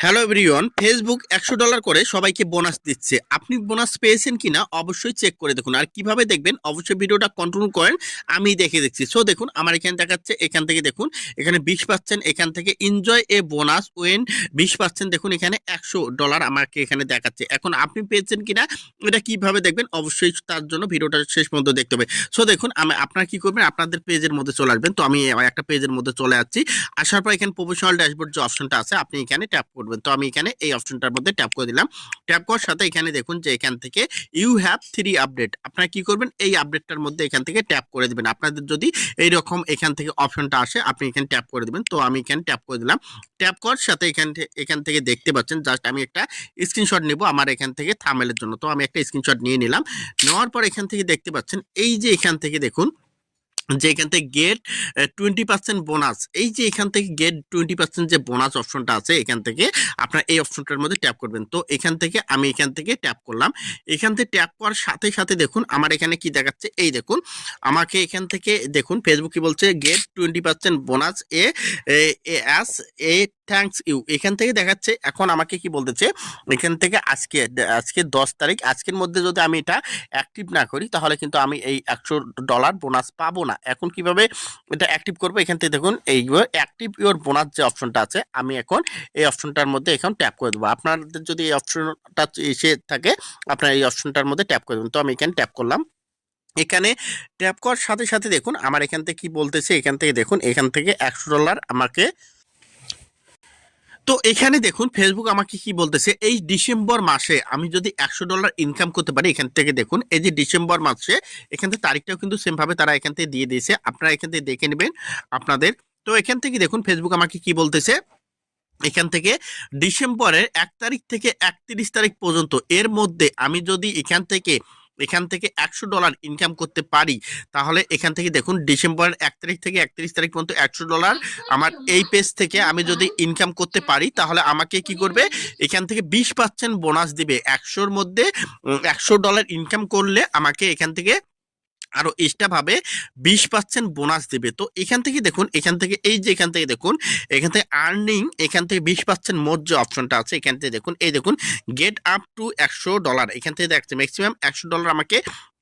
Hello everyone, Facebook $100 করে সবাইকে bonus দিচ্ছে। আপনি বোনাস পেয়েছেন কিনা অবশ্যই চেক করে দেখুন, আর কিভাবে দেখবেন অবশ্যই ভিডিওটা কন্টিনিউ করেন, আমি দেখে দেখছি। সো দেখুন, আমার এখানে দেখাচ্ছে, এখান থেকে দেখুন এখানে 20 পাচ্ছেন, এখান থেকে এনজয় এ বোনাস ওয়েন 20 পাচ্ছেন। দেখুন এখানে $100 আমাকে এখানে দেখাচ্ছে। এখন আপনি পেয়েছেন কিনা এটা কিভাবে দেখবেন অবশ্যই তার জন্য ভিডিওটা শেষ পর্যন্ত দেখতে হবে। সো দেখুন, আপনারা কি করবেন, আপনাদের পেজের মধ্যে চলে আসবেন। তো আমি একটা পেজের মধ্যে চলে যাচ্ছি। আসার পর এখানে প্রফেশনাল ড্যাশবোর্ড যে অপশনটা আছে আপনি এখানে ট্যাপ করবেন। তো আমি এখানে এই অপশনটার মধ্যে ট্যাপ করে দিলাম। ট্যাপ করার সাথে এখানে দেখুন যে এখান থেকে ইউ হ্যাভ 3 আপডেট, আপনারা কি করবেন এই আপডেটটার মধ্যে এখান থেকে ট্যাপ করে দিবেন। আপনাদের যদি এইরকম এখান থেকে অপশনটা আসে আপনি এখানে ট্যাপ করে দিবেন। তো আমি এখানে ট্যাপ করে দিলাম। ট্যাপ করার সাথে এখান থেকে দেখতে পাচ্ছেন, জাস্ট আমি একটা স্ক্রিনশট নেব আমার এখান থেকে থাম্বনেলের জন্য। তো আমি একটা স্ক্রিনশট নিয়ে নিলাম। নেওয়ার পর এখান থেকে দেখতে পাচ্ছেন এই যে এখান থেকে দেখুন যে এখান থেকে গেট 20% বোনাস, এই যে এখান থেকে গেট 20% যে বোনাস অপশনটা আছে এখান থেকে আপনার এই অপশনটার মধ্যে ট্যাপ করবেন। তো এখান থেকে আমি এখান থেকে ট্যাপ করলাম। এখান থেকে ট্যাপ করার সাথে সাথে দেখুন আমার এখানে কি দেখাচ্ছে, এই দেখুন আমাকে এখান থেকে দেখুন ফেসবুক কি বলছে, get 20% bonus as a thanks you, এখান থেকে দেখাচ্ছে। এখন আমাকে কি বলতেছে, এখান থেকে আজকে 10 তারিখ, আজকের মধ্যে যদি আমি এটা অ্যাক্টিভ না করি তাহলে কিন্তু আমি এই $100 বোনাস পাবো না। এখন কিভাবে এটা অ্যাক্টিভ করবো, এখান থেকে দেখুন এই অ্যাক্টিভ ইওর বোনাস যে অপশনটা আছে আমি এখন এই অপশনটার মধ্যে এখন ট্যাপ করে দেবো। আপনাদের যদি এই অপশনটা এসে থাকে আপনারা এই অপশনটার মধ্যে ট্যাপ করে দেবেন। তো আমি এখানে ট্যাপ করলাম। এখানে ট্যাপ করার সাথে সাথে দেখুন আমার এখান থেকে কি বলতেছে, এখান থেকে দেখুন এখান থেকে $100 আমাকে। তো এখানে দেখুন ফেসবুক আমাকে কি বলতেছে, এই ডিসেম্বর মাসে আমি যদি $100 ইনকাম করতে পারি, এখান থেকে দেখুন এই যে ডিসেম্বর মাসে এখান থেকে তারিখটাও কিন্তু সেম ভাবে তারা এখান থেকে দিয়ে দিয়েছে, আপনারা এখান থেকে দেখে নেবেন আপনাদের। তো এখান থেকে দেখুন ফেসবুক আমাকে কি বলতেছে, এখান থেকে ডিসেম্বরের 1 তারিখ থেকে 31 তারিখ পর্যন্ত এর মধ্যে আমি যদি এখান থেকে $100 ইনকাম করতে পারি, তাহলে এখান থেকে দেখুন ডিসেম্বরের 1 তারিখ থেকে 31 তারিখ পর্যন্ত $100 আমার এই পেজ থেকে আমি যদি ইনকাম করতে পারি তাহলে আমাকে কি করবে, এখান থেকে 20% বোনাস দিবে। 100-র মধ্যে $100 ইনকাম করলে আমাকে এখান থেকে আরো এক্সট্রা ভাবে 20% বোনাস দিবে। তো এখান থেকে দেখুন, এখান থেকে এই যে এখান থেকে দেখুন এখান থেকে আর্নিং, এখান থেকে 20% মোর যে অপশনটা আছে এখান থেকে দেখুন, এই দেখুন গেট আপ টু $100, এখান থেকে দেখছে ম্যাক্সিমাম $100 আমাকে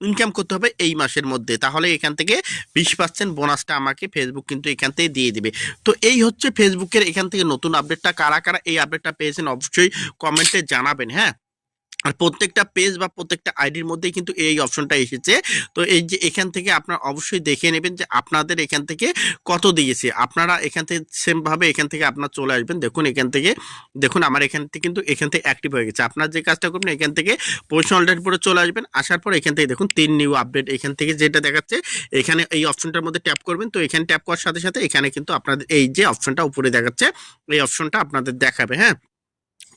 ইনকাম করতে হবে এই মাসের মধ্যে, তাহলে এখান থেকে 20% বোনাসটা আমাকে ফেসবুক কিন্তু এখান থেকে দিয়ে দিবে। তো এই হচ্ছে ফেসবুকের এখান থেকে নতুন আপডেটটা। কারা কারা এই আপডেটটা পেয়েছেন অবশ্যই কমেন্টে জানাবেন। হ্যাঁ, আর প্রত্যেকটা পেজ বা প্রত্যেকটা আইডির মধ্যেই কিন্তু এই অপশনটা এসেছে। তো এই যে এখান থেকে আপনারা অবশ্যই দেখে নেবেন যে আপনাদের এখান থেকে কত দিয়েছে। আপনারা এখান থেকে সেম ভাবে এখান থেকে আপনার চলে আসবেন। দেখুন এখান থেকে দেখুন আমার এখান থেকে কিন্তু এখান থেকে অ্যাক্টিভ হয়ে গেছে। আপনার যে কাজটা করবেন এখান থেকে প্রফেশনাল ড্যাশবোর্ডে চলে আসবেন। আসার পর এখান থেকে দেখুন 3 নিউ আপডেট, এখান থেকে যেটা দেখাচ্ছে এখানে এই অপশনটার মধ্যে ট্যাপ করবেন। তো এখানে ট্যাপ করার সাথে সাথে এখানে কিন্তু আপনাদের এই যে অপশনটা উপরে দেখাচ্ছে এই অপশনটা আপনাদের দেখাবে। হ্যাঁ,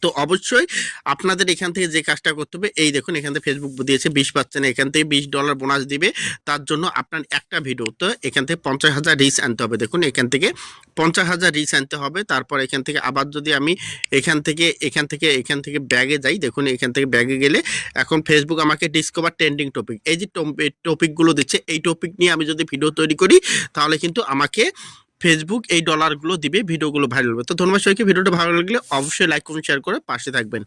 তো অবশ্যই আপনাদের এখান থেকে যে কাজটা করতে হবে, এই দেখুন এখান থেকে ফেসবুক দিয়েছে 20%, এখান থেকে $20 বোনাস দিবে। তার জন্য আপনার একটা ভিডিওতে এখান থেকে 50,000 রিচ আনতে হবে। দেখুন এখান থেকে 50,000 রিচ আনতে হবে। তারপর এখান থেকে আবার যদি আমি এখান থেকে ব্যাগে যাই, দেখুন এখান থেকে ব্যাগে গেলে এখন ফেসবুক আমাকে ডিসকভার ট্রেন্ডিং টপিক, এই যে টপিকগুলো দিচ্ছে এই টপিক নিয়ে আমি যদি ভিডিও তৈরি করি তাহলে কিন্তু আমাকে ফেসবুক এই ডলারগুলো দিবে, ভিডিওগুলো ভাইরাল হবে। তো ধন্যবাদ সবাইকে, ভিডিওটা ভালো লাগলে অবশ্যই লাইক কমেন্ট শেয়ার করে পাশে থাকবেন।